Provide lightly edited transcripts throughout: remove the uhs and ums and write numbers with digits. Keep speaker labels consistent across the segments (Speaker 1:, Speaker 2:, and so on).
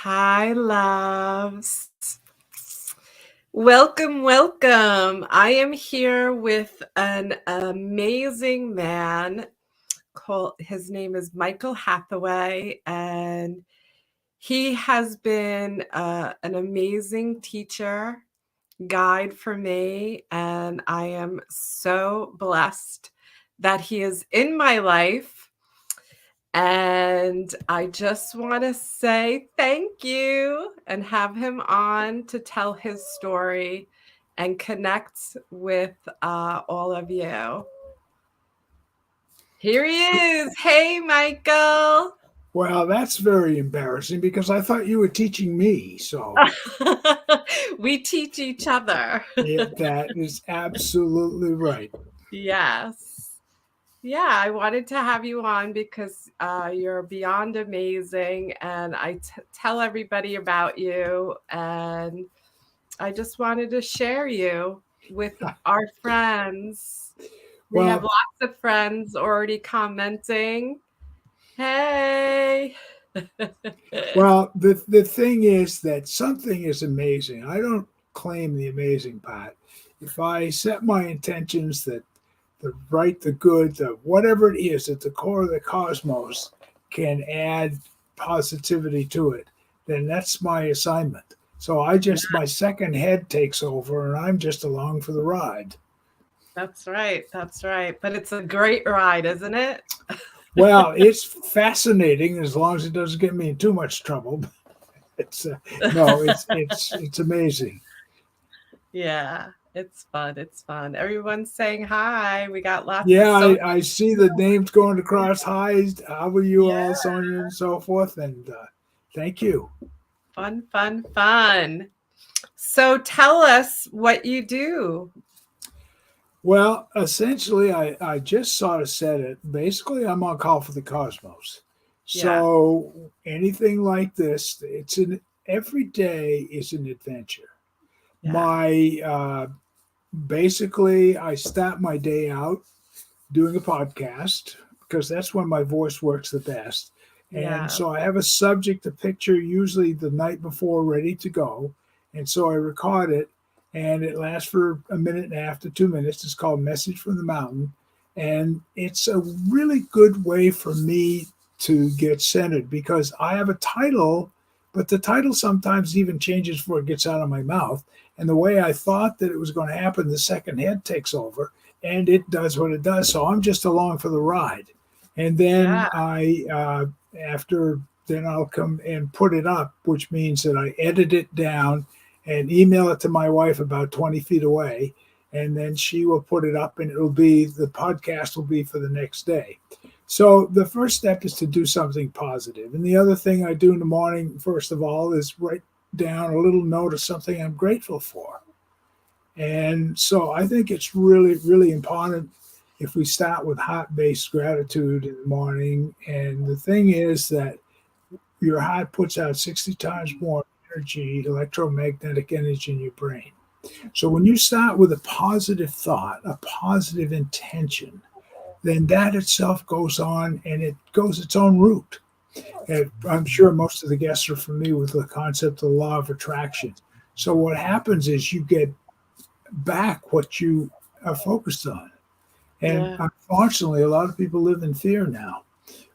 Speaker 1: Hi, loves. Welcome, welcome. I am here with an amazing man his name is Michael Hathaway, and he has been an amazing teacher, guide for me, and I am so blessed that he is in my life. And I just want to say thank you and have him on to tell his story and connect with all of you. Here he is. Hey, Michael.
Speaker 2: Well, that's very embarrassing because I thought you were teaching me. So
Speaker 1: We teach each other.
Speaker 2: that is absolutely right.
Speaker 1: Yes. Yeah, I wanted to have you on because you're beyond amazing, and I tell everybody about you, and I just wanted to share you with our friends. We have
Speaker 2: Well,
Speaker 1: lots of friends already commenting. Hey.
Speaker 2: the thing is that something is amazing. I don't claim the amazing part. If I set my intentions that the right, the good, the whatever it is at the core of the cosmos can add positivity to it, then that's my assignment. So my second head takes over and I'm just along for the ride.
Speaker 1: That's right. That's right. But it's a great ride, isn't it?
Speaker 2: Well, it's fascinating as long as it doesn't get me in too much trouble. It's no, it's amazing.
Speaker 1: Yeah, it's fun. It's fun. Everyone's saying hi. We got lots of
Speaker 2: Yeah,
Speaker 1: social.
Speaker 2: I see the names going across. Hi, how are you
Speaker 1: Yeah,
Speaker 2: all, Sonia, and so forth. And thank you.
Speaker 1: fun, fun, fun. So tell us what you do.
Speaker 2: Well, essentially, I just sort of said it. Basically, I'm on call for the cosmos.
Speaker 1: Yeah,
Speaker 2: So anything like this, every day is an adventure.
Speaker 1: yeah,
Speaker 2: My basically, I start my day out doing a podcast because that's when my voice works the best. And
Speaker 1: yeah,
Speaker 2: so I have a subject, a picture, usually the night before, ready to go. And so I record it, and it lasts for a minute and a half to 2 minutes. It's called Message from the Mountain. And it's a really good way for me to get centered because I have a title, but the title sometimes even changes before it gets out of my mouth. And the way I thought that it was going to happen, the second head takes over and it does what it does. So I'm just along for the ride. And then
Speaker 1: yeah,
Speaker 2: after, then I'll come and put it up, which means that I edit it down and email it to my wife about 20 feet away. And then she will put it up and the podcast will be for the next day. So the first step is to do something positive. And the other thing I do in the morning, first of all, is write down a little note of something I'm grateful for. And so I think it's really, really important if we start with heart based gratitude in the morning. And the thing is that your heart puts out 60 times more energy, electromagnetic energy in your brain. So when you start with a positive thought, a positive intention, then that itself goes on and it goes its own route. And I'm sure most of the guests are familiar with the concept of the law of attraction. So what happens is you get back what you are focused on. And
Speaker 1: yeah.
Speaker 2: unfortunately, a lot of people live in fear now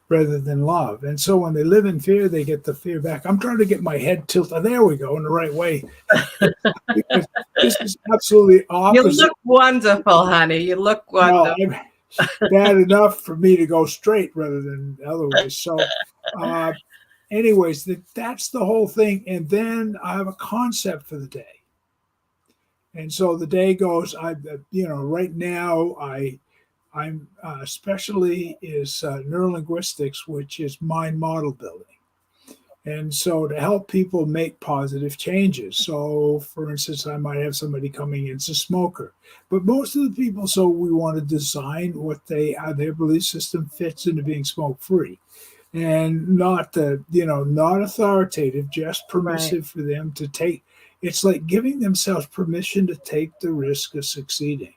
Speaker 2: rather than love. And so when they live in fear, they get the fear back. I'm trying to get my head tilted. There we go, in the right way. Because this is absolutely
Speaker 1: You
Speaker 2: opposite.
Speaker 1: look wonderful, honey. You look
Speaker 2: Well,
Speaker 1: wonderful.
Speaker 2: I'm bad enough for me to go straight rather than otherwise. So, uh, anyways, that's the whole thing. And then I have a concept for the day. And so the day goes. Right now I'm especially is neurolinguistics, which is mind model building. And so to help people make positive changes. So, for instance, I might have somebody coming in as a smoker, but most of the people, so we want to design how their belief system fits into being smoke free, and not authoritative, just
Speaker 1: Right.
Speaker 2: permissive for them to take. It's like giving themselves permission to take the risk of succeeding.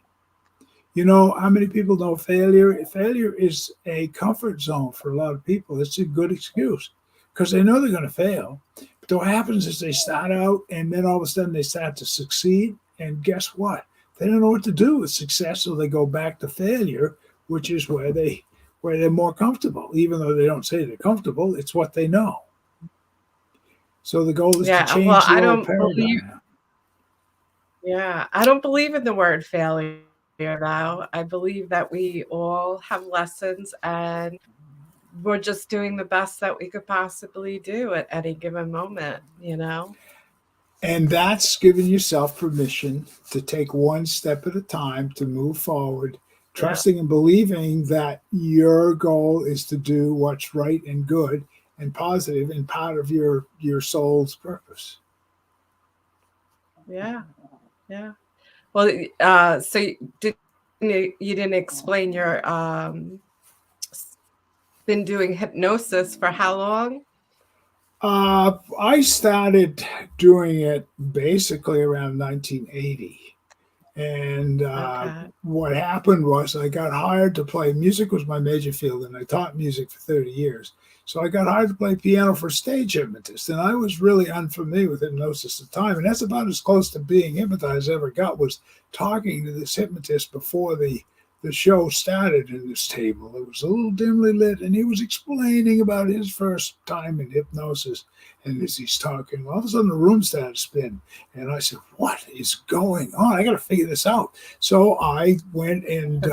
Speaker 2: You know how many people know failure? Failure is a comfort zone for a lot of people. It's a good excuse because they know they're going to fail. But what happens is they start out and then all of a sudden they start to succeed. And guess what? They don't know what to do with success, so they go back to failure, which is where they're more comfortable. Even though they don't say they're comfortable, it's what they know. So the goal is to
Speaker 1: Yeah, well,
Speaker 2: change the old paradigm.
Speaker 1: I don't believe in the word failure though. I believe that we all have lessons and we're just doing the best that we could possibly do at any given moment, you know?
Speaker 2: And that's giving yourself permission to take one step at a time to move forward,
Speaker 1: Yeah.
Speaker 2: trusting and believing that your goal is to do what's right and good and positive and part of your soul's purpose.
Speaker 1: Yeah. Yeah. Well, so you didn't explain your been doing hypnosis for how long?
Speaker 2: I started doing it basically around 1980. And
Speaker 1: Okay.
Speaker 2: what happened was I got hired to play music was my major field, and I taught music for 30 years. So I got hired to play piano for stage hypnotist, and I was really unfamiliar with hypnosis at the time. And that's about as close to being hypnotized as I ever got was talking to this hypnotist before the show started in this table. It was a little dimly lit, and he was explaining about his first time in hypnosis. And as he's talking, all of a sudden the room started to spin. And I said, "What is going on? I got to figure this out." So I went and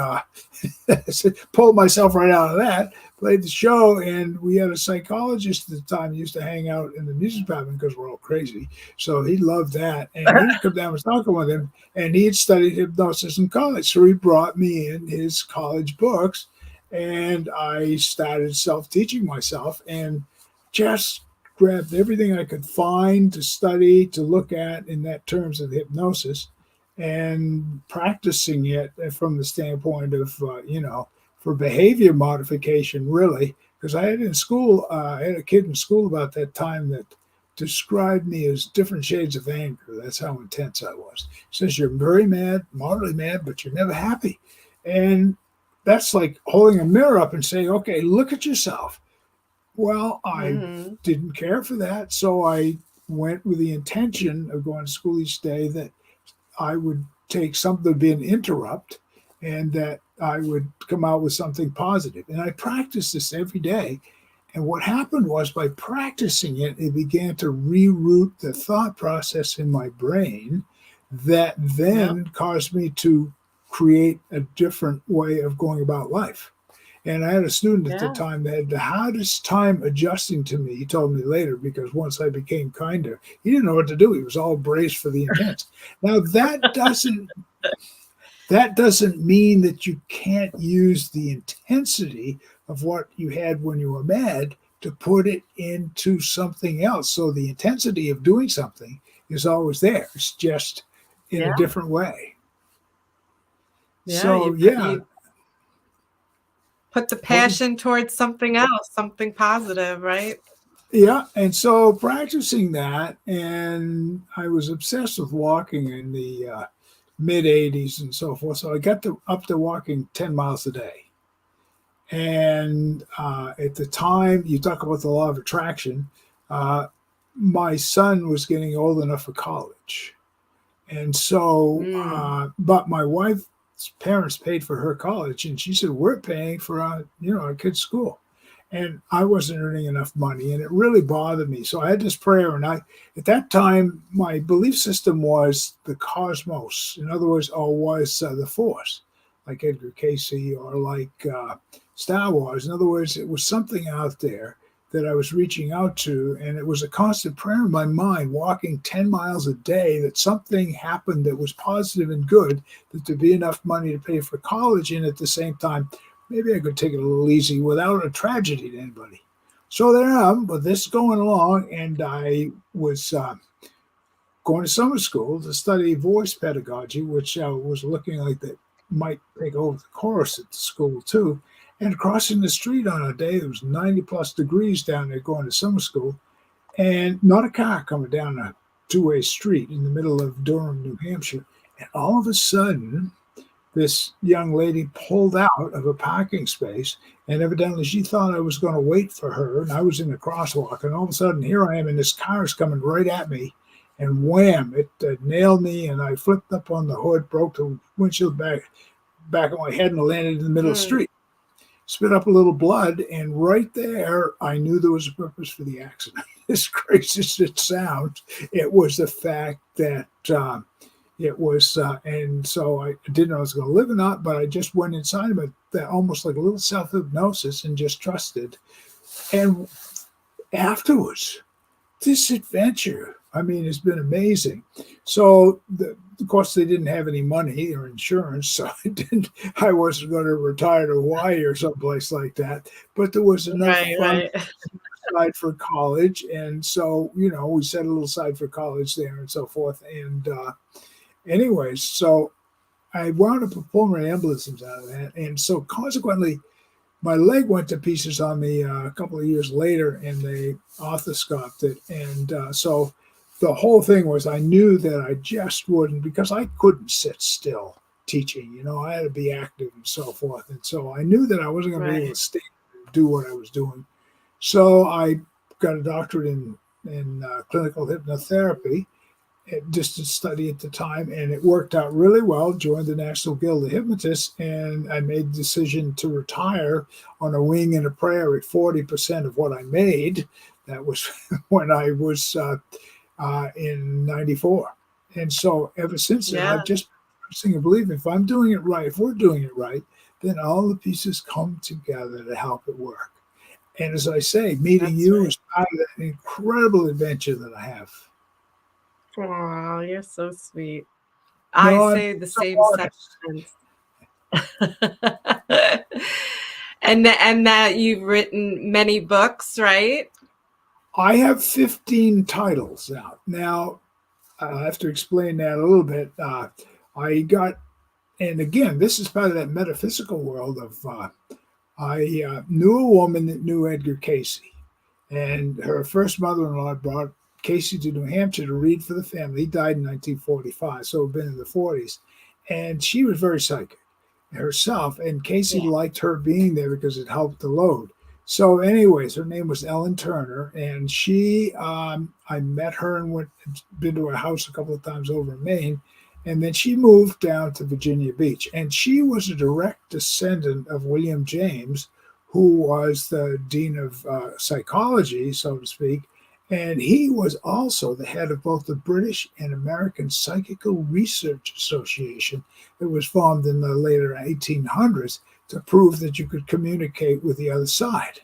Speaker 2: pulled myself right out of that, played the show, and we had a psychologist at the time who used to hang out in the music department because we're all crazy. So he loved that. And he would come down and was talking with him, and he had studied hypnosis in college. So he brought me in his college books, and I started self-teaching myself and just grabbed everything I could find to study, to look at in that terms of hypnosis, and practicing it from the standpoint of, for behavior modification, really. Because I had in school, I had a kid in school about that time that described me as different shades of anger. That's how intense I was. He says, "You're very mad, moderately mad, but you're never happy." And that's like holding a mirror up and saying, "Okay, look at yourself." Well, I
Speaker 1: Hmm.
Speaker 2: didn't care for that, so I went with the intention of going to school each day that I would take something that would be an interrupt and that I would come out with something positive. And I practiced this every day. And what happened was by practicing it, it began to reroute the thought process in my brain that
Speaker 1: Yep.
Speaker 2: then caused me to create a different way of going about life. And I had a student at the
Speaker 1: Yeah.
Speaker 2: time that had the hardest time adjusting to me. He told me later because once I became kinder, he didn't know what to do. He was all braced for the intense. Now that doesn't mean that you can't use the intensity of what you had when you were mad to put it into something else. So the intensity of doing something is always there. It's just in a
Speaker 1: Yeah.
Speaker 2: different way.
Speaker 1: Yeah.
Speaker 2: So yeah,
Speaker 1: You put the
Speaker 2: what was
Speaker 1: passion towards something else, something positive, right?
Speaker 2: Yeah, and so practicing that, and I was obsessed with walking in the mid '80s and so forth. So I got up to walking 10 miles a day. And at the time, you talk about the law of attraction. Uh, my son was getting old enough for college, and so,
Speaker 1: Mm.
Speaker 2: but my wife's parents paid for her college, and she said, "We're paying for our kid's school." And I wasn't earning enough money, and it really bothered me. So I had this prayer, and at that time, my belief system was the cosmos. In other words, or was the Force, like Edgar Casey or like Star Wars. In other words, it was something out there that I was reaching out to. And it was a constant prayer in my mind, walking 10 miles a day, that something happened that was positive and good, that there'd be enough money to pay for college. And at the same time, maybe I could take it a little easy without a tragedy to anybody. So there I am with this going along. And I was going to summer school to study voice pedagogy, which was looking like that might take over the course at the school too. And crossing the street on a day that was 90 plus degrees down there going to summer school, and not a car coming down a two-way street in the middle of Durham, New Hampshire. And all of a sudden, this young lady pulled out of a parking space, and evidently she thought I was going to wait for her, and I was in the crosswalk, and all of a sudden here I am, and this car is coming right at me, and wham! It nailed me, and I flipped up on the hood, broke the windshield back of my head, and landed in the middle of the
Speaker 1: Mm.
Speaker 2: street. Spit up a little blood, and right there, I knew there was a purpose for the accident. As crazy as it sounds, it was the fact that it was, and so I didn't know I was going to live or not, but I just went inside of it, that almost like a little self hypnosis, and just trusted. And afterwards, this adventure, I mean, it's been amazing. So, of course, they didn't have any money or insurance, so I wasn't going to retire to Hawaii or someplace like that. But there was enough
Speaker 1: Right,
Speaker 2: fun
Speaker 1: right.
Speaker 2: aside for college, and so we set a little aside for college there and so forth. And anyways, so I wound up with pulmonary embolisms out of that, and so consequently, my leg went to pieces on me a couple of years later, and they arthroscoped it. And so the whole thing was, I knew that I just wouldn't, because I couldn't sit still teaching. I had to be active and so forth. And so I knew that I wasn't going to be able
Speaker 1: Right.
Speaker 2: to stay and do what I was doing. So I got a doctorate in clinical hypnotherapy, distance study at the time, and it worked out really well. Joined the National Guild of Hypnotists, and I made the decision to retire on a wing and a prayer at 40% of what I made. That was when I was in '94, and so ever since then,
Speaker 1: Yeah,
Speaker 2: I've just been trusting and believing. If I'm doing it right, if we're doing it right, then all the pieces come together to help it work. And as I say, meeting
Speaker 1: that's
Speaker 2: you
Speaker 1: right.
Speaker 2: is part of that incredible adventure that I have.
Speaker 1: Oh, you're so sweet. I
Speaker 2: No, I'm
Speaker 1: say the
Speaker 2: so
Speaker 1: same
Speaker 2: honest.
Speaker 1: sentiments. And that you've written many books, right?
Speaker 2: I have 15 titles out. Now, I have to explain that a little bit. I got, and again, this is part of that metaphysical world of, I knew a woman that knew Edgar Casey, and her first mother in law brought Casey to New Hampshire to read for the family. He died in 1945, so it'd been in the 40s. And she was very psychic herself, and Casey
Speaker 1: Yeah.
Speaker 2: liked her being there because it helped the load. So, anyways, her name was Ellen Turner, and I met her and been to her house a couple of times over in Maine, and then she moved down to Virginia Beach, and she was a direct descendant of William James, who was the dean of psychology, so to speak, and he was also the head of both the British and American Psychical Research Association that was formed in the later 1800s to prove that you could communicate with the other side.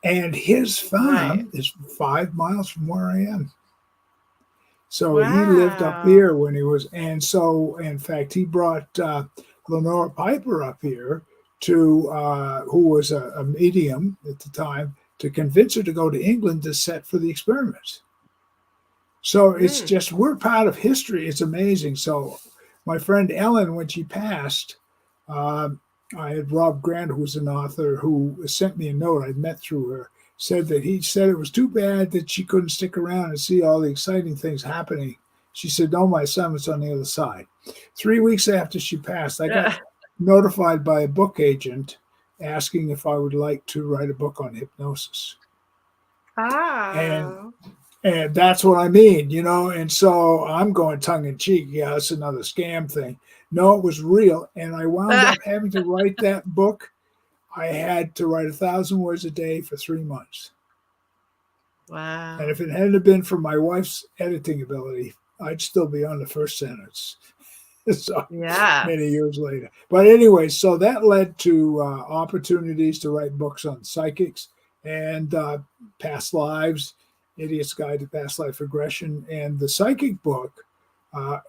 Speaker 2: And his
Speaker 1: Right.
Speaker 2: farm is 5 miles from where I am. So he lived up
Speaker 1: Wow.
Speaker 2: here when he was, and so in fact, he brought Lenora Piper up here who was a medium at the time, to convince her to go to England to set for the experiments. So it's
Speaker 1: Mm.
Speaker 2: just, we're part of history. It's amazing. So my friend Ellen, when she passed, uh, I had Rob Grant, who was an author, who sent me a note I'd met through her, said that he said it was too bad that she couldn't stick around and see all the exciting things happening. She said, no, my son was on the other side. 3 weeks after she passed, I got notified by a book agent asking if I would like to write a book on hypnosis. And
Speaker 1: Ah.
Speaker 2: and that's what I mean. And so I'm going tongue in cheek. Yeah, it's another scam thing. No, it was real. And I wound up having to write that book. I had to write 1,000 words a day for 3 months. And
Speaker 1: Wow.
Speaker 2: if it hadn't been for my wife's editing ability, I'd still be on the first sentence. So many
Speaker 1: Yes.
Speaker 2: years later. But anyway, so that led to opportunities to write books on psychics and past lives, Idiot's Guide to Past Life Regression, and the psychic book I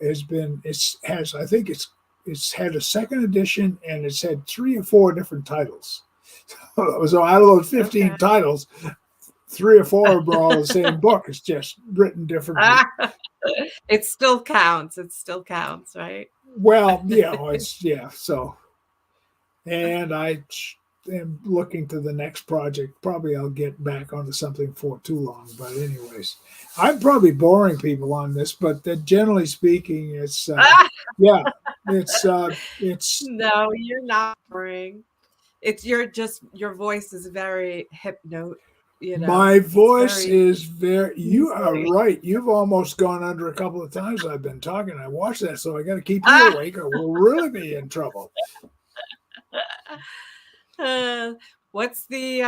Speaker 2: think it's had a second edition, and it's had 3 or 4 different titles. So out of those
Speaker 1: Okay.
Speaker 2: 15 titles, 3 or 4 of them are all the same book. It's just written differently.
Speaker 1: Ah, it still counts. It still counts, right?
Speaker 2: Well, it's yeah. So, and I am looking to the next project. Probably I'll get back onto something for too long. But anyways, I'm probably boring people on this, but generally speaking, it's
Speaker 1: Ah,
Speaker 2: yeah. It's
Speaker 1: No, you're not boring. It's your voice is very
Speaker 2: my
Speaker 1: it's
Speaker 2: voice
Speaker 1: very
Speaker 2: is very. You are
Speaker 1: soothing.
Speaker 2: right. You've almost gone under a couple of times. I've been talking. I watched that, so I got to keep you
Speaker 1: Ah!
Speaker 2: awake, or we'll really be in trouble.
Speaker 1: Uh, what's the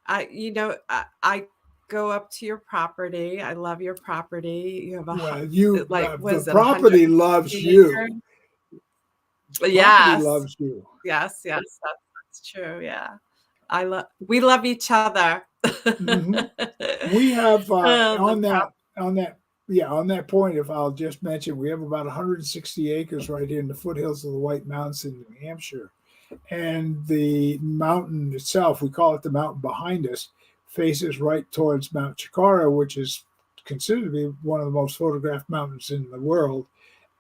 Speaker 1: I go up to your property. I love your property. You have
Speaker 2: Well,
Speaker 1: like what
Speaker 2: the
Speaker 1: is it,
Speaker 2: property loves
Speaker 1: 150
Speaker 2: you.
Speaker 1: acres?
Speaker 2: Property
Speaker 1: Yes.
Speaker 2: loves you.
Speaker 1: Yes, yes, that's true. Yeah. We love each other.
Speaker 2: Hmm. We have
Speaker 1: The
Speaker 2: on that yeah, on that point, if I'll just mention, we have about 160 acres right here in the foothills of the White Mountains in New Hampshire. And the mountain itself, we call it the mountain behind us, faces right towards Mount Chikara, which is considered to be one of the most photographed mountains in the world.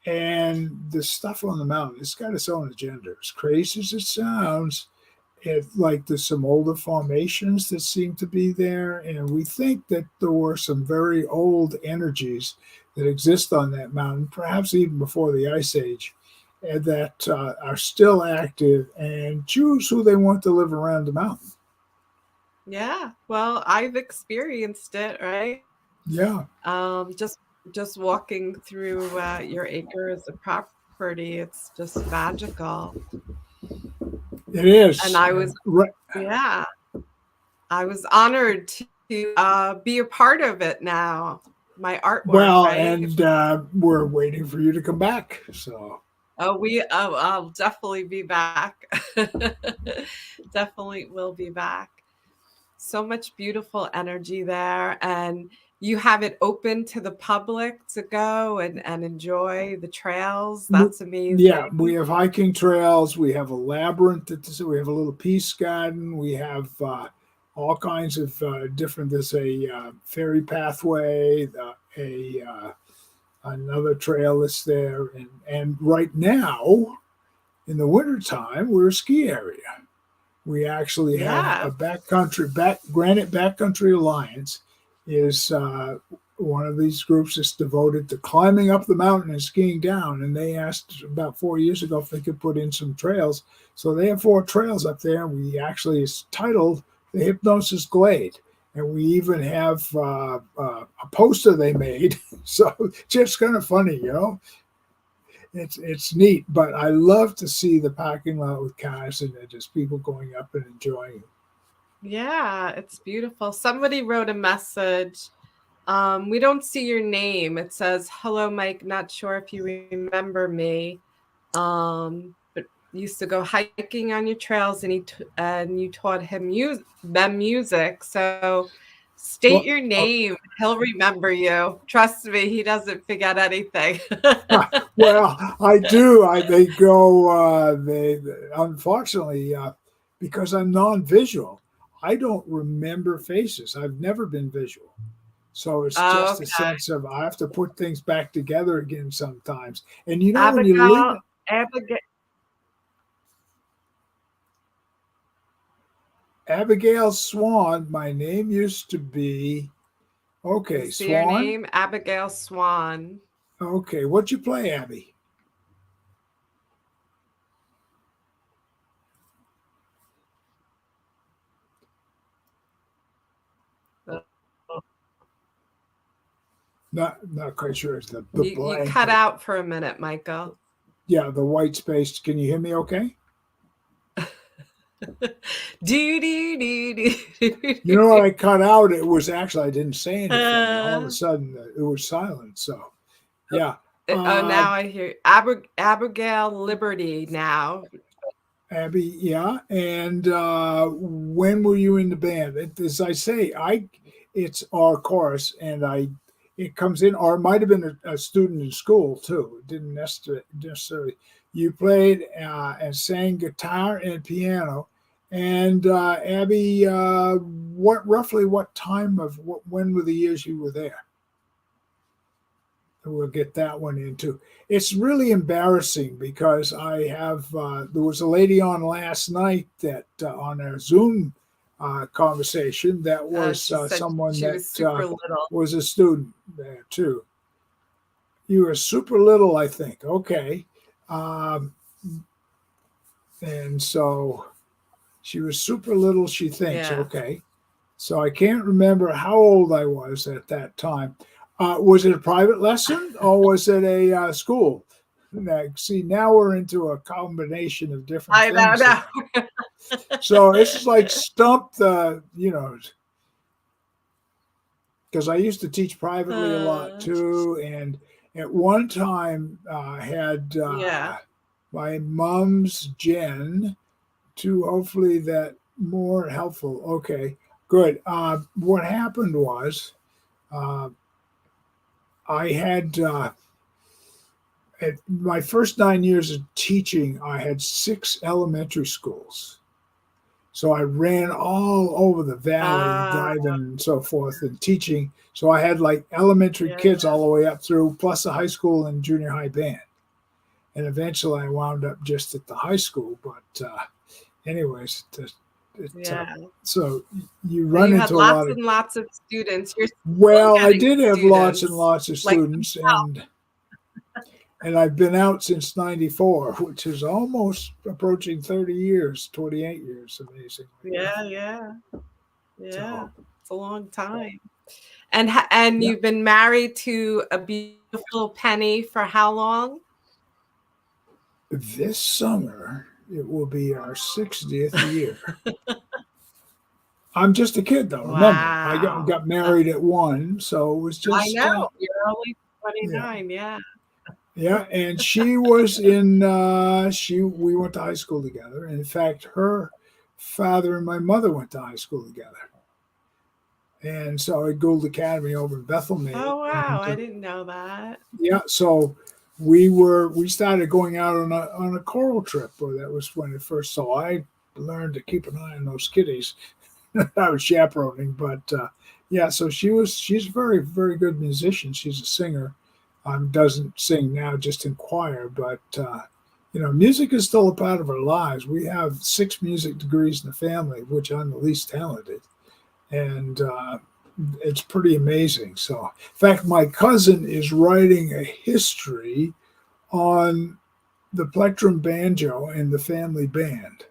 Speaker 2: And the stuff on the mountain, it's got its own agenda. As crazy as it sounds, like there's some older formations that seem to be there, and we think that there were some very old energies that exist on that mountain, perhaps even before the ice age, and that are still active and choose who they want to live around the mountain.
Speaker 1: Yeah. Well, I've experienced it, right?
Speaker 2: Yeah,
Speaker 1: Um, just just walking through your acres of property, it's just magical.
Speaker 2: it
Speaker 1: And
Speaker 2: is.
Speaker 1: I was
Speaker 2: And right,
Speaker 1: yeah, I was honored to be a part of it now. My artwork,
Speaker 2: well,
Speaker 1: right?
Speaker 2: and we're waiting for you to come back. So
Speaker 1: I'll definitely be back. Definitely will be back. So much beautiful energy there, and you have it open to the public to go and enjoy the trails. That's
Speaker 2: yeah, we
Speaker 1: amazing.
Speaker 2: have hiking trails. We have a labyrinth. We have a little peace garden. We have all kinds of different. There's a fairy pathway, a another trail that's there, and right now in the wintertime, we're a ski area. We actually have
Speaker 1: Yeah.
Speaker 2: a Granite Backcountry Alliance is one of these groups that's devoted to climbing up the mountain and skiing down. And they asked about 4 years ago if they could put in some trails. So they have 4 trails up there. And we actually is titled the Hypnosis Glade. And we even have a poster they made. So just kind of funny, you know. It's neat, but I love to see the parking lot with cars and just people going up and enjoying it.
Speaker 1: Yeah, it's beautiful. Somebody wrote a message. We don't see your name. It says, "Hello, Mike. Not sure if you remember me, but used to go hiking on your trails, and and you taught them music. So state
Speaker 2: Well,
Speaker 1: your name. He'll remember you. Trust me, he doesn't forget anything."
Speaker 2: well, I do. They go. They unfortunately because I'm non-visual, I don't remember faces. I've never been visual. So it's
Speaker 1: Oh,
Speaker 2: just a
Speaker 1: okay.
Speaker 2: sense of I have to put things back together again sometimes. And you know, when you live
Speaker 1: Abigail, Abigail.
Speaker 2: Abigail Swan, my name used to be
Speaker 1: You
Speaker 2: okay,
Speaker 1: see her
Speaker 2: Swan.
Speaker 1: name? Abigail Swan.
Speaker 2: Okay, what'd you play, Abby? Not quite sure. It's the
Speaker 1: You
Speaker 2: blank.
Speaker 1: cut out for a minute, Michael.
Speaker 2: Yeah, the white space. Can you hear me? Okay.
Speaker 1: Do do do
Speaker 2: You know
Speaker 1: do.
Speaker 2: what I cut out? It was actually I didn't say anything, and all of a
Speaker 1: Uh,
Speaker 2: sudden it was silent. So yeah,
Speaker 1: oh,
Speaker 2: uh,
Speaker 1: now I hear Abigail Liberty. Now,
Speaker 2: Abby. Yeah, and when were you in the band? As I say, it's our chorus, and it comes in, or it might have been a student in school too. It didn't necessarily. You played and sang guitar and piano. And Abby, what time of when were the years you were there? We'll get that one into. It's really embarrassing because I have there was a lady on last night that on a Zoom conversation that was
Speaker 1: she said
Speaker 2: someone
Speaker 1: she
Speaker 2: that
Speaker 1: was super little.
Speaker 2: was a student there too. You were super little, I think. Okay. Um, and so she was super little, she thinks.
Speaker 1: Yeah.
Speaker 2: Okay. So I can't remember how old I was at that time. Was it a private lesson or was it a school? Now, see, now we're into a combination of different
Speaker 1: I don't
Speaker 2: things
Speaker 1: know.
Speaker 2: here. So this is like stump the, because I used to teach privately a lot
Speaker 1: Uh,
Speaker 2: too. And at one time, I had
Speaker 1: yeah.
Speaker 2: my mom's Jen to hopefully that more helpful. Okay, good. What happened was uh, I had at my first 9 years of teaching, I had 6 elementary schools. So I ran all over the valley,
Speaker 1: Ah,
Speaker 2: driving and so forth, and teaching. So I had like elementary
Speaker 1: yeah,
Speaker 2: kids
Speaker 1: yeah.
Speaker 2: all the way up through, plus a high school and junior high band. And eventually I wound up just at the high school. But anyways,
Speaker 1: Yeah.
Speaker 2: so you
Speaker 1: So
Speaker 2: run
Speaker 1: you had
Speaker 2: into a lot
Speaker 1: lots
Speaker 2: of,
Speaker 1: and lots of students. You're still
Speaker 2: well, I
Speaker 1: getting
Speaker 2: did have lots and
Speaker 1: students.
Speaker 2: lots of
Speaker 1: Like,
Speaker 2: students, and I've been out since '94, which is almost approaching 30 years, 28 years, amazingly enough.
Speaker 1: yeah, yeah, yeah.
Speaker 2: So
Speaker 1: It's a long time. And
Speaker 2: yeah,
Speaker 1: you've been married to a beautiful Penny for how long?
Speaker 2: this summer it will be our 60th year. I'm just a kid though. Remember, I got
Speaker 1: Wow.
Speaker 2: got married at one, so it was
Speaker 1: I
Speaker 2: just
Speaker 1: know. You're only
Speaker 2: yeah,
Speaker 1: 29. Yeah.
Speaker 2: yeah. And she was in we went to high school together. And in fact, her father and my mother went to high school together. And so at Gould Academy over in Bethel, Maine.
Speaker 1: Oh, wow.
Speaker 2: And
Speaker 1: I didn't know that.
Speaker 2: yeah, so we started going out on a choral trip, or that was when it first. So I learned to keep an eye on those kiddies. I was chaperoning, but yeah, so she's a very very good musician. She's a singer. Doesn't sing now, just in choir, but music is still a part of our lives. We have 6 music degrees in the family, of which I'm the least talented, and it's pretty amazing. So, in fact, my cousin is writing a history on the plectrum banjo and the family band.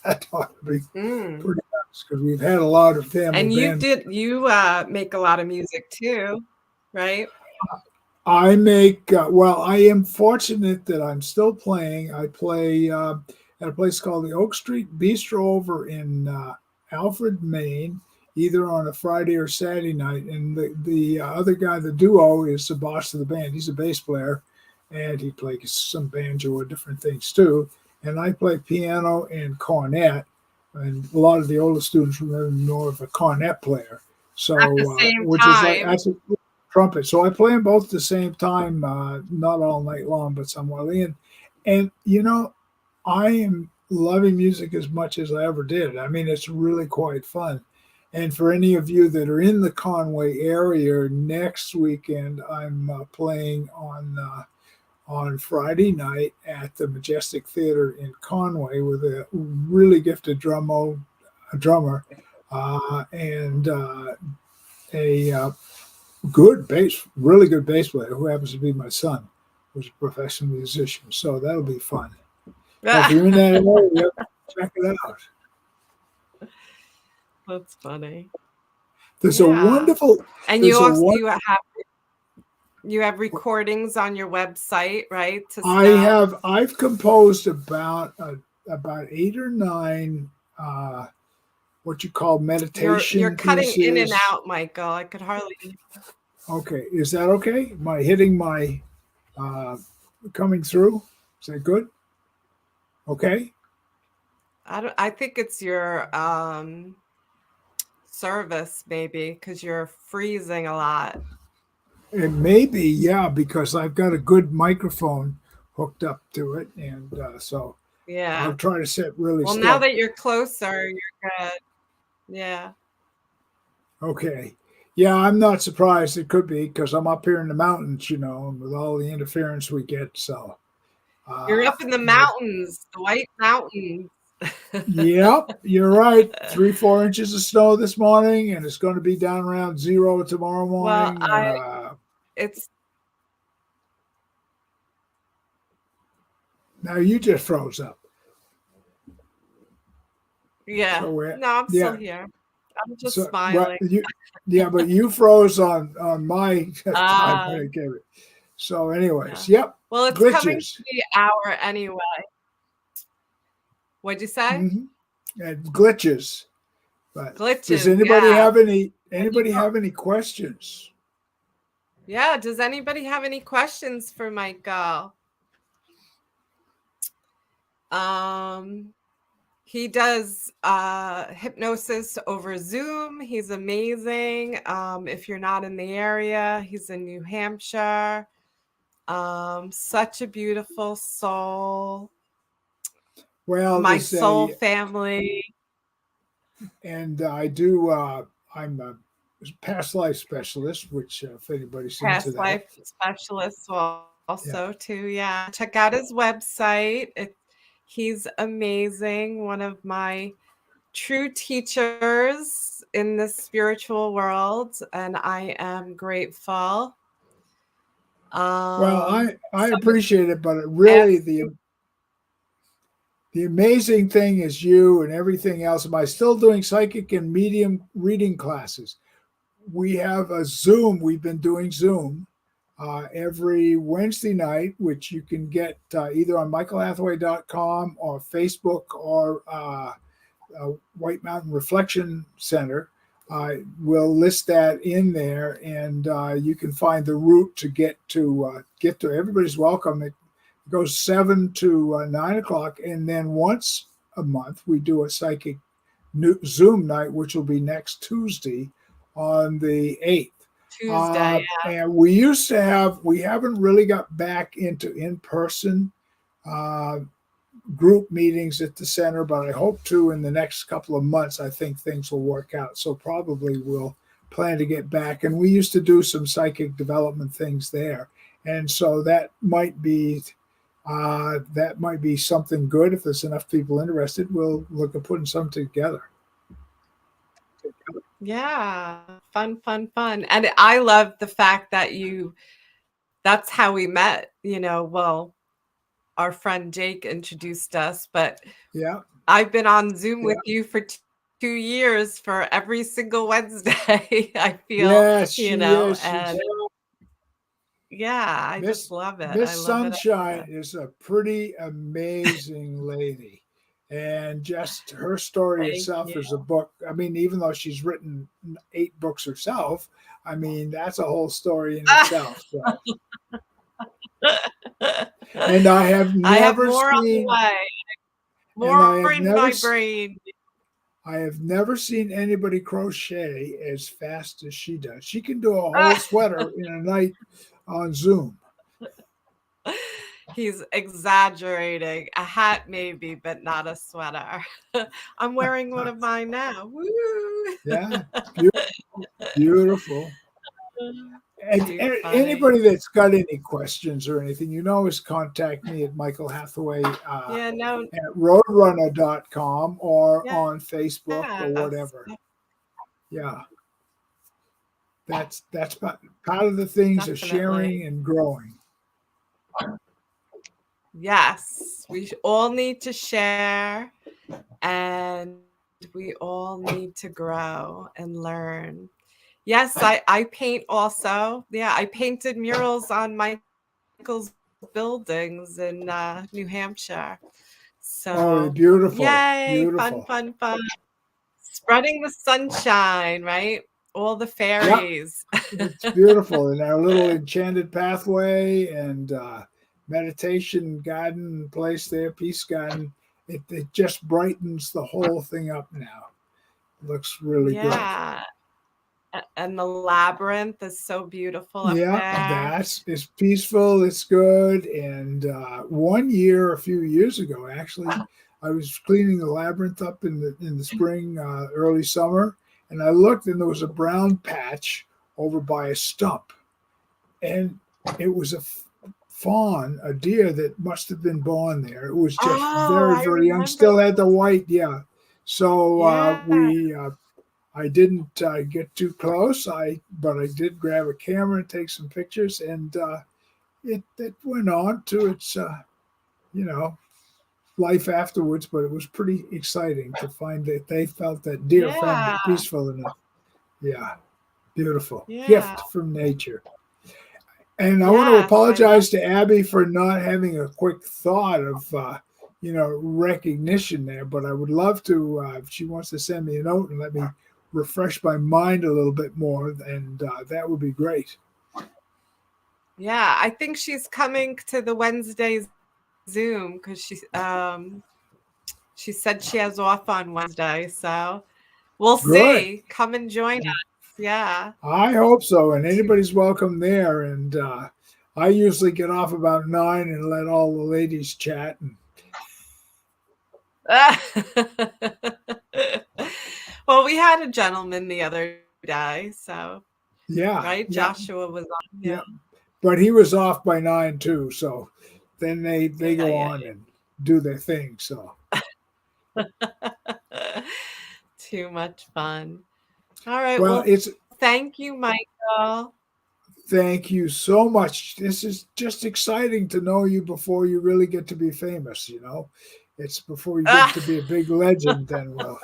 Speaker 2: That ought to be
Speaker 1: Mm.
Speaker 2: pretty nice because we've had a lot of family
Speaker 1: And
Speaker 2: band.
Speaker 1: you make a lot of music too, right?
Speaker 2: I make, well, I am fortunate that I'm still playing. I play at a place called the Oak Street Bistro over in Alfred, Maine, either on a Friday or Saturday night. And the other guy, the duo, is the boss of the band. He's a bass player and he plays some banjo or different things too. And I play piano and cornet. And a lot of the older students remember me more of a cornet player.
Speaker 1: At the
Speaker 2: So,
Speaker 1: same
Speaker 2: which is like,
Speaker 1: time.
Speaker 2: that's trumpet. So I play them both at the same time, not all night long, but somewhat in. And I am loving music as much as I ever did. I mean, it's really quite fun. And for any of you that are in the Conway area, next weekend I'm playing on Friday night at the Majestic Theater in Conway with a really gifted drummer, and a really good bass player who happens to be my son, who's a professional musician. So that'll be fun. If you're in that area, check it out.
Speaker 1: That's funny.
Speaker 2: There's a
Speaker 1: Yeah.
Speaker 2: wonderful,
Speaker 1: And
Speaker 2: there's a one.
Speaker 1: you have recordings on your website, right? To sell.
Speaker 2: I've composed about 8 or 9 uh, what you call
Speaker 1: You're
Speaker 2: meditation
Speaker 1: cutting in and
Speaker 2: pieces.
Speaker 1: out, Michael. I could hardly.
Speaker 2: Okay, is that okay? Am I hitting my uh, coming through? Is that good? Okay.
Speaker 1: I think it's your service maybe because you're freezing a lot.
Speaker 2: It may be, yeah, because I've got a good microphone hooked up to it, and so I'll
Speaker 1: Yeah.
Speaker 2: try to sit really
Speaker 1: Well, now
Speaker 2: still.
Speaker 1: that you're closer, you're good. Yeah.
Speaker 2: Okay. Yeah, I'm not surprised. It could be because I'm up here in the mountains, and with all the interference we get. So,
Speaker 1: You're
Speaker 2: uh,
Speaker 1: up in the
Speaker 2: but
Speaker 1: mountains, the White Mountains.
Speaker 2: yep, you're right. 3, 4 inches of snow this morning, and it's going to be down around 0 tomorrow
Speaker 1: Well,
Speaker 2: morning.
Speaker 1: it's
Speaker 2: Now you just froze up.
Speaker 1: Yeah.
Speaker 2: So
Speaker 1: No, I'm still
Speaker 2: yeah.
Speaker 1: here. I'm just
Speaker 2: So what
Speaker 1: smiling.
Speaker 2: you? Yeah, but you froze on my time
Speaker 1: Uh,
Speaker 2: when I gave it. So, anyways,
Speaker 1: yeah.
Speaker 2: yep,
Speaker 1: Well, it's coming to
Speaker 2: glitches.
Speaker 1: the hour anyway. What'd you say?
Speaker 2: Hmm. And glitches. But does
Speaker 1: Glitches.
Speaker 2: anybody
Speaker 1: Yeah.
Speaker 2: have any
Speaker 1: And you know,
Speaker 2: questions?
Speaker 1: yeah. Does anybody have any questions for Michael? Um, he does hypnosis over Zoom. He's amazing. If you're not in the area, he's in New Hampshire. Such a beautiful soul.
Speaker 2: Well,
Speaker 1: My
Speaker 2: there's
Speaker 1: soul
Speaker 2: a,
Speaker 1: family,
Speaker 2: and I do. I'm a past life specialist, which if anybody's into
Speaker 1: past
Speaker 2: that,
Speaker 1: life specialist
Speaker 2: yeah.
Speaker 1: also too. Yeah. Check out his website. He's amazing. One of my true teachers in the spiritual world, and I am grateful.
Speaker 2: Well, I
Speaker 1: Some
Speaker 2: appreciate it, but really
Speaker 1: ask,
Speaker 2: the amazing thing is you and everything else. Am I still doing psychic and medium reading classes? We have a Zoom. We've been doing Zoom every Wednesday night, which you can get either on michaelhathaway.com or Facebook or White Mountain Reflection Center. We'll list that in there, and you can find the route to get to. Everybody's welcome. It goes 7 to 9 o'clock, and then once a month we do a psychic Zoom night, which will be next Tuesday on the 8th.
Speaker 1: Tuesday.
Speaker 2: And we haven't really got back into in person uh, group meetings at the center, but I hope to in the next couple of months. I think things will work out. So probably we'll plan to get back. And we used to do some psychic development things there. And so that might be something good. If there's enough people interested, we'll look at putting some together.
Speaker 1: Yeah. Fun, fun, fun. And I love the fact that that's how we met. Well, our friend Jake introduced us, but
Speaker 2: Yeah.
Speaker 1: I've been on Zoom with you for 2 years for every single Wednesday, I feel,
Speaker 2: Yes, she is.
Speaker 1: and yeah, I just
Speaker 2: Miss
Speaker 1: love it. I
Speaker 2: Miss
Speaker 1: love it.
Speaker 2: Sunshine is a pretty amazing lady. And just her story
Speaker 1: Thank
Speaker 2: itself
Speaker 1: you.
Speaker 2: is a book. I mean, even though she's written 8 books herself, I mean, that's a whole story in itself. So, and
Speaker 1: I have more on the way,
Speaker 2: I
Speaker 1: more
Speaker 2: have
Speaker 1: in
Speaker 2: never,
Speaker 1: my brain.
Speaker 2: I have never seen anybody crochet as fast as she does. She can do a whole sweater in a night on Zoom.
Speaker 1: He's exaggerating. A hat maybe, but not a sweater. I'm wearing one of mine now. Woo!
Speaker 2: Yeah, beautiful, beautiful. And
Speaker 1: Too funny.
Speaker 2: anybody that's got any questions or anything, you can always contact me at Michael Hathaway
Speaker 1: Yeah, no,
Speaker 2: at roadrunner.com or on Facebook or
Speaker 1: yes,
Speaker 2: whatever. Yeah, that's part of the things of
Speaker 1: definitely.
Speaker 2: sharing and growing.
Speaker 1: Yes, we all need to share and we all need to grow and learn. Yes, I paint also. Yeah, I painted murals on Michael's buildings in New Hampshire.
Speaker 2: Oh,
Speaker 1: So,
Speaker 2: beautiful,
Speaker 1: yay, fun,
Speaker 2: beautiful.
Speaker 1: fun, fun. Spreading the sunshine, right? All the
Speaker 2: Yep,
Speaker 1: fairies.
Speaker 2: it's beautiful. And our little enchanted pathway and meditation garden place there, peace garden. It just brightens the whole thing up now. Looks really good.
Speaker 1: Yeah. And the labyrinth is so beautiful up
Speaker 2: Yeah,
Speaker 1: there.
Speaker 2: it's peaceful. It's good. And one year, a few years ago, actually, I was cleaning the labyrinth up in the spring, early summer, and I looked, and there was a brown patch over by a stump, and it was a fawn, a deer that must have been born there. It was just
Speaker 1: Oh,
Speaker 2: very,
Speaker 1: I
Speaker 2: very young.
Speaker 1: remember.
Speaker 2: Still had the white, yeah. So
Speaker 1: Yeah.
Speaker 2: I didn't get too close. But I did grab a camera and take some pictures, and it went on to you know, life afterwards, but it was pretty exciting to find that they felt that dear family
Speaker 1: Yeah.
Speaker 2: peaceful enough. Yeah, beautiful
Speaker 1: Yeah.
Speaker 2: gift from nature. And I want to
Speaker 1: Yes, I love
Speaker 2: apologize to Abby for not having a quick thought of, recognition there. But I would love to, if she wants to send me a note and let me refresh my mind a little bit more, and that would be great.
Speaker 1: Yeah, I think she's coming to the Wednesday Zoom because she said she has off on Wednesday, so we'll
Speaker 2: Good.
Speaker 1: see. Come and join us. Yeah.
Speaker 2: I hope so. And
Speaker 1: To-
Speaker 2: anybody's welcome there. And I usually get off about 9 and let all the ladies chat. And
Speaker 1: Well, we had a gentleman the other day, so
Speaker 2: yeah,
Speaker 1: right,
Speaker 2: yeah,
Speaker 1: Joshua was on. Yeah,
Speaker 2: yeah. But he was off by 9 too. So then they
Speaker 1: yeah,
Speaker 2: go
Speaker 1: yeah,
Speaker 2: on and do their thing. So,
Speaker 1: yeah. Too much fun. All right.
Speaker 2: well,
Speaker 1: Well,
Speaker 2: it's
Speaker 1: thank you, Michael.
Speaker 2: thank you so much. This is just exciting to know you before you really get to be famous. It's before you get
Speaker 1: Ah,
Speaker 2: to be a big legend, then, well.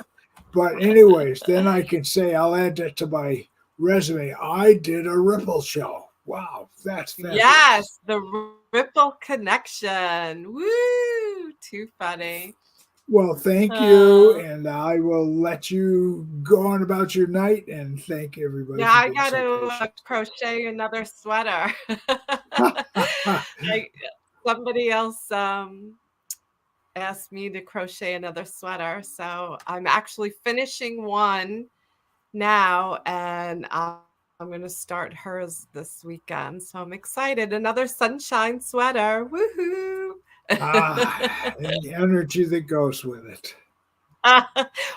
Speaker 2: But, anyways, then I can say I'll add that to my resume. I did a Ripple show. Wow, that's fabulous.
Speaker 1: yes, the Ripple connection. Woo! Too funny.
Speaker 2: Well, thank you,
Speaker 1: Uh,
Speaker 2: and I will let you go on about your night, and thank everybody
Speaker 1: yeah,
Speaker 2: for
Speaker 1: I
Speaker 2: being
Speaker 1: got
Speaker 2: so
Speaker 1: to
Speaker 2: patient.
Speaker 1: crochet another sweater. I, somebody else asked me to crochet another sweater, so I'm actually finishing one now, and I'm going to start hers this weekend. So I'm excited. Another sunshine sweater. Woohoo!
Speaker 2: And the energy that goes with it.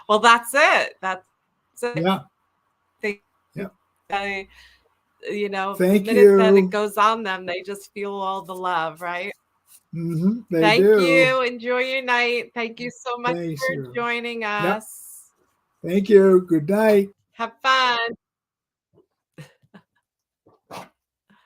Speaker 1: Well, that's it. That's it.
Speaker 2: Yeah,
Speaker 1: They,
Speaker 2: yeah.
Speaker 1: they, the
Speaker 2: Thank
Speaker 1: minute that it
Speaker 2: you.
Speaker 1: goes on them, they just feel all the love, right?
Speaker 2: They
Speaker 1: Thank
Speaker 2: do.
Speaker 1: you. Enjoy your night. Thank you so much
Speaker 2: Thanks
Speaker 1: for
Speaker 2: you.
Speaker 1: joining
Speaker 2: Yep.
Speaker 1: us.
Speaker 2: Thank you. Good night.
Speaker 1: Have fun.